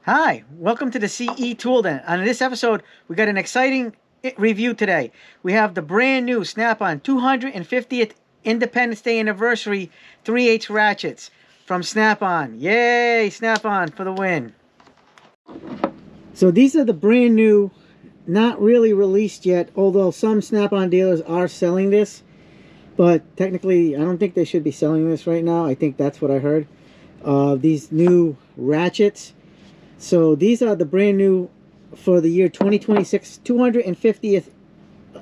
Hi, welcome to the CE Tool Den. On this episode, we got an exciting review today. We have the brand new Snap-on 250th Independence Day Anniversary 3/8 ratchets from Snap-on. Yay, Snap-on for the win. So these are the brand new, not really released yet, although some Snap-on dealers are selling this. But technically, I don't think they should be selling this right now. I think that's what I heard. These new ratchets. So these are the brand new for the year 2026 250th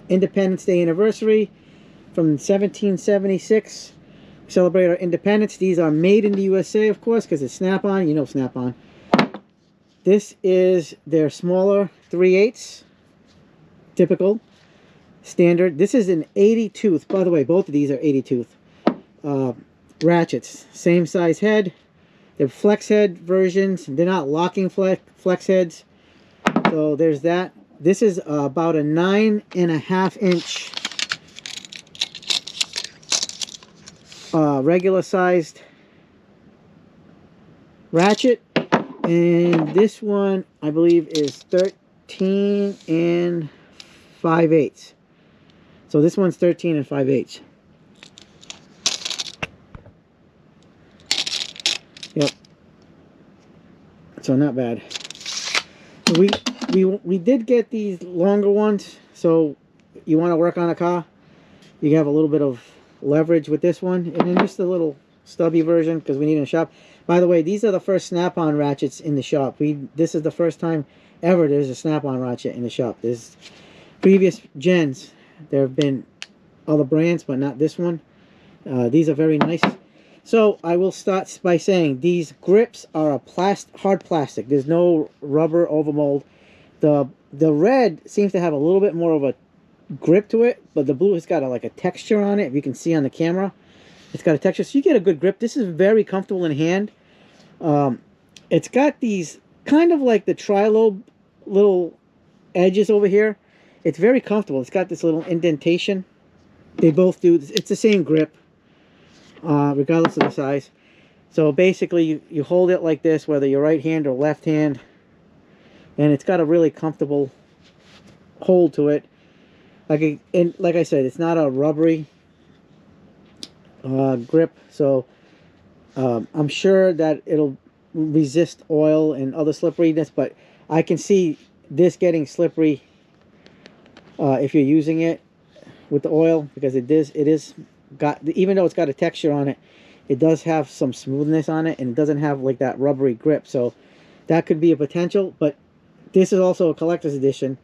Independence Day anniversary from 1776. Celebrate our independence. These are made in the USA, of course, because it's Snap-on. You know Snap-on. This is their smaller 3/8, typical, standard. This is an 80 tooth. By the way, both of these are 80 tooth ratchets. Same size head. They're flex head versions. They're not locking flex heads. So there's that. This is about a 9.5 inch regular sized ratchet. And this one, I believe, is 13 and 5/8. So this one's 13 and 5/8. Yep. So not bad. We did get these longer ones. So you want to work on a car, you have a little bit of leverage with this one, and then just a little stubby version because we need it in the shop. By the way, these are the first Snap-on ratchets in the shop. This is the first time ever there's a Snap-on ratchet in the shop. There's previous gens. There have been other brands, but not this one. These are very nice. So I will start by saying these grips are a hard plastic. There's no rubber overmold. The red seems to have a little bit more of a grip to it, but the blue has got like a texture on it. If you can see on the camera, it's got a texture, so you get a good grip. This is very comfortable in hand. It's got these kind of like the tri-lobe little edges over here. It's very comfortable. It's got this little indentation. They both do. It's the same grip, regardless of the size. So basically, you hold it like this, whether you're right hand or left hand, and it's got a really comfortable hold to it. Like I said, it's not a rubbery grip, so I'm sure that it'll resist oil and other slipperiness, but I can see this getting slippery if you're using it with the oil, because it is got, even though it's got a texture on it, it does have some smoothness on it, and it doesn't have like that rubbery grip. So that could be a potential, but this is also a collector's edition.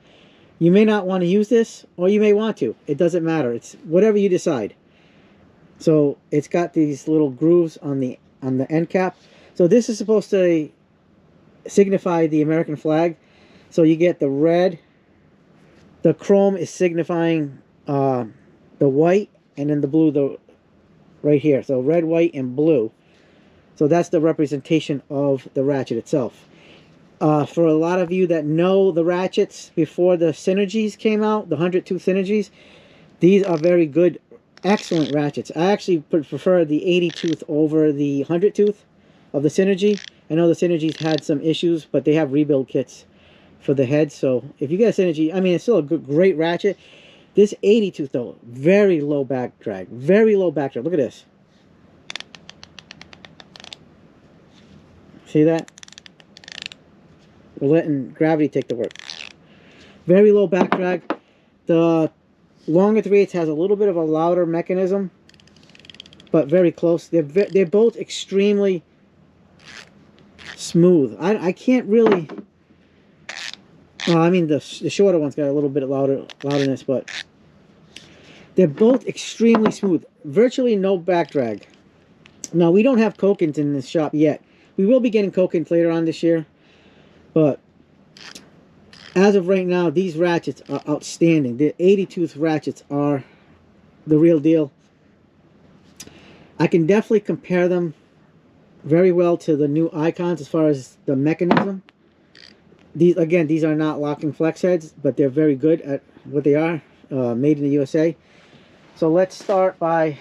You may not want to use this, or you may want to. It doesn't matter. It's whatever you decide. So it's got these little grooves on the end cap. So this is supposed to signify the American flag. So you get the red. The chrome is signifying the white, and then the blue right here. So red, white, and blue. So that's the representation of the ratchet itself. For a lot of you that know the ratchets before the Synergies came out, the 100 tooth Synergies, these are very good, excellent ratchets. I actually prefer the 80 tooth over the 100 tooth of the Synergy. I know the Synergies had some issues, but they have rebuild kits for the head. So if you get a Synergy, I mean, it's still a great ratchet. This 80 tooth though, very low back drag. Very low back drag. Look at this. See that? We're letting gravity take the work. Very low back drag. The longer 3/8 has a little bit of a louder mechanism, but very close. They're both extremely smooth. I can't really. Well, I mean the shorter one's got a little bit of louderness, but they're both extremely smooth. Virtually no back drag. Now we don't have Kokins in this shop yet. We will be getting Kokins later on this year. But as of right now, these ratchets are outstanding. The 80 tooth ratchets are the real deal. I can definitely compare them very well to the new Icons as far as the mechanism. These are not locking flex heads, but they're very good at what they are, made in the USA. So let's start by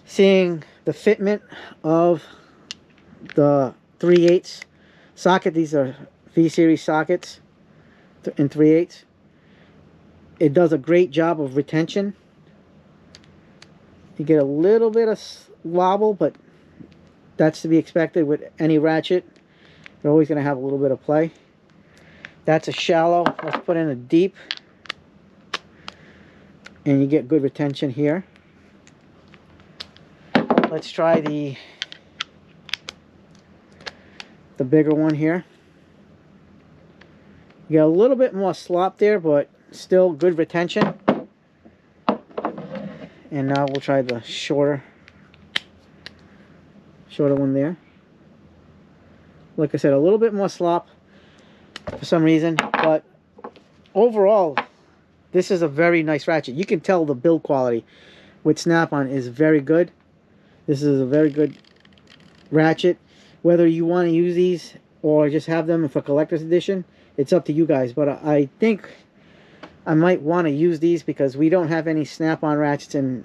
seeing the fitment of the 3/8 socket. These are V-series sockets in 3/8. It does a great job of retention. You get a little bit of wobble, but that's to be expected with any ratchet. You're always going to have a little bit of play. That's a shallow. Let's put in a deep. And you get good retention here. Let's try the bigger one here. You get a little bit more slop there, but still good retention. And now we'll try the shorter one there. Like I said, a little bit more slop for some reason, but overall, this is a very nice ratchet. You can tell the build quality with Snap-on is very good. This is a very good ratchet. Whether you want to use these or just have them for collector's edition, it's up to you guys. But I think I might want to use these because we don't have any Snap-on ratchets, and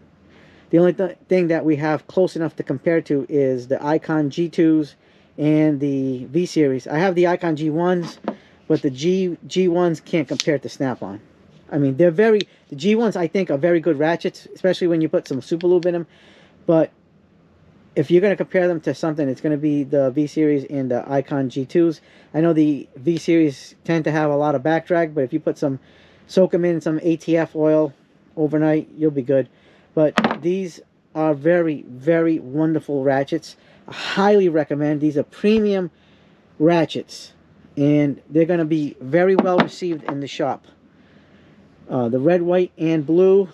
the only thing that we have close enough to compare to is the Icon G2s and the V-Series. I have the Icon G1s, but the G1s can't compare to Snap-on. I mean, the G1s I think are very good ratchets, especially when you put some super lube in them. But if you're going to compare them to something, it's going to be the V-Series and the Icon G2s. I know the V-Series tend to have a lot of back drag, but if you put soak them in some ATF oil overnight, you'll be good. But these are very, very wonderful ratchets. I highly recommend. These are premium ratchets, and they're going to be very well received in the shop. The red, white, and blue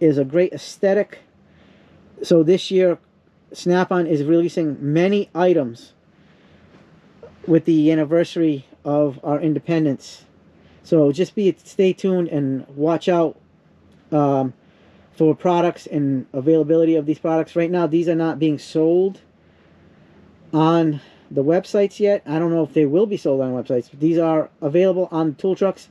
is a great aesthetic. So this year, Snap-on is releasing many items with the anniversary of our independence. So just stay tuned and watch out for products and availability of these products. Right now, these are not being sold on the websites yet. I don't know if they will be sold on websites, but these are available on tool trucks.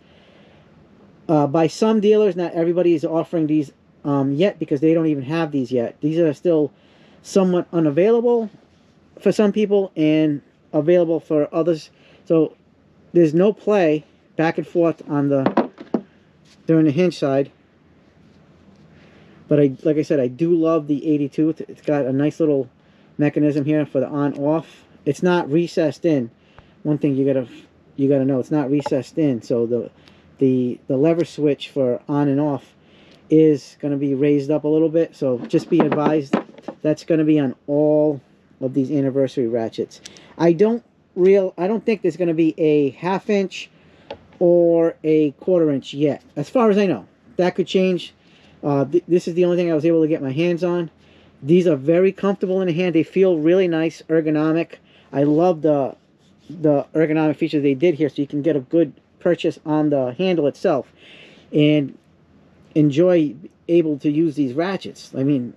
By some dealers, not everybody is offering these yet because they don't even have these yet. These are still somewhat unavailable for some people and available for others. So there's no play back and forth on during the hinge side. But like I said, I do love the 82. It's got a nice little mechanism here for the on-off. It's not recessed in. One thing you gotta know, it's not recessed in. So the lever switch for on and off is going to be raised up a little bit. So just be advised, that's going to be on all of these anniversary ratchets. I don't think there's going to be a 1/2 inch or a 1/4 inch yet, as far as I know. That could change. This is the only thing I was able to get my hands on. These are very comfortable in the hand. They feel really nice, ergonomic. I love the ergonomic features they did here, so you can get a good purchase on the handle itself and enjoy able to use these ratchets. I mean,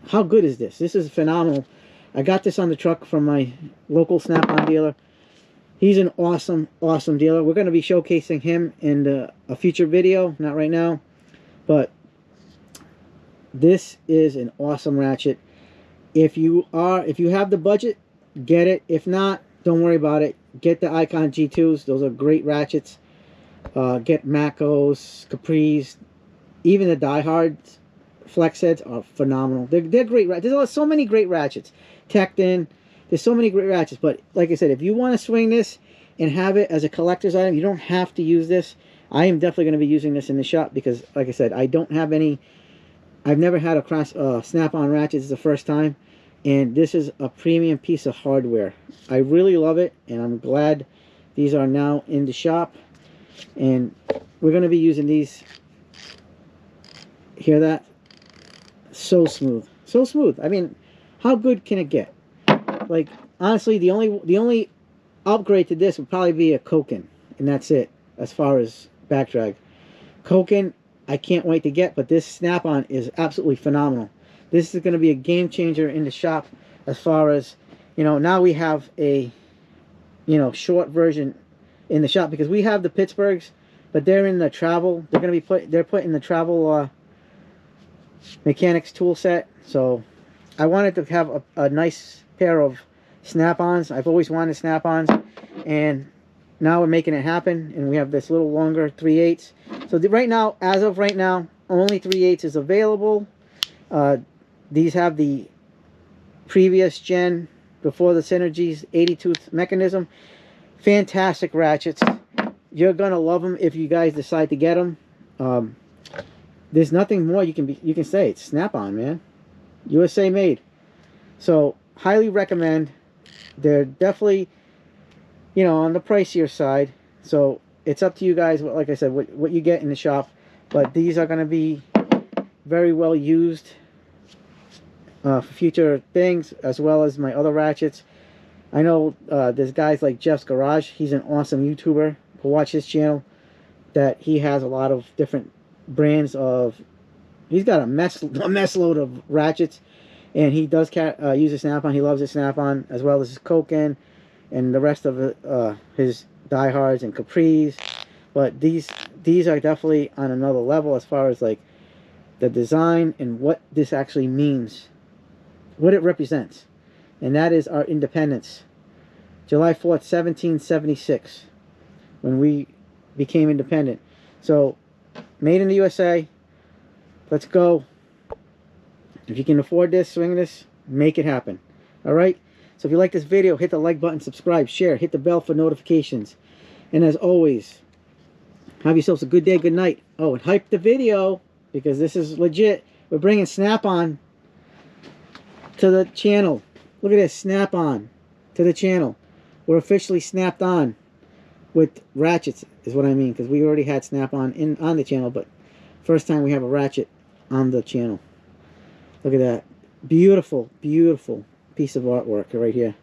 how good is this? This is phenomenal. I got this on the truck from my local Snap-on dealer. He's an awesome, awesome dealer. We're going to be showcasing him in a future video, not right now, but this is an awesome ratchet. If you have the budget, get it. If not, don't worry about it. Get the Icon G2s. Those are great ratchets. Get Macos, Capris, even the diehards flex heads are phenomenal. They're great. There's so many great ratchets. Tecton, there's so many great ratchets. But like I said, if you want to swing this and have it as a collector's item, you don't have to use this. I am definitely going to be using this in the shop because, like I said, I don't have any. I've never had a Snap-on ratchet. This is the first time, and this is a premium piece of hardware. I really love it, and I'm glad these are now in the shop. And we're going to be using these. Hear that? So smooth. So smooth. I mean, how good can it get? Like, honestly, the only upgrade to this would probably be a Koken, and that's it as far as back drag. Koken, I can't wait to get, but this Snap-on is absolutely phenomenal. This is going to be a game changer in the shop as far as, now we have a, short version in the shop because we have the Pittsburghs, but they're in the travel. They're going to be they're put in the travel mechanics tool set. So I wanted to have a nice pair of snap-ons. I've always wanted snap-ons, and now we're making it happen, and we have this little longer 3/8. So right now, as of right now, only 3/8 is available. These have the previous gen, before the Synergies 80-tooth mechanism. Fantastic ratchets. You're gonna love them if you guys decide to get them. There's nothing more you can say. It's snap-on, man. USA made. So highly recommend. They're definitely, you know, on the pricier side. So it's up to you guys. Like I said, what you get in the shop. But these are going to be very well used for future things, as well as my other ratchets. I know there's guys like Jeff's Garage. He's an awesome YouTuber. Go watch his channel. That he has a lot of different brands of. He's got a mess load of ratchets, and he does use a snap-on. He loves a snap-on, as well as his Koken and the rest of his diehards and Capris. But these are definitely on another level as far as like the design and what this actually means, what it represents, and that is our independence. July 4th, 1776, when we became independent. So, made in the USA. Let's go. If you can afford this, swing this, make it happen. Alright? So if you like this video, hit the like button, subscribe, share, hit the bell for notifications. And as always, have yourselves a good day, good night. Oh, and hype the video, because this is legit. We're bringing Snap-on to the channel. Look at this, Snap-on to the channel. We're officially snapped on with ratchets, is what I mean, because we already had Snap-on on the channel, but first time we have a ratchet on the channel. Look at that. Beautiful, beautiful piece of artwork right here.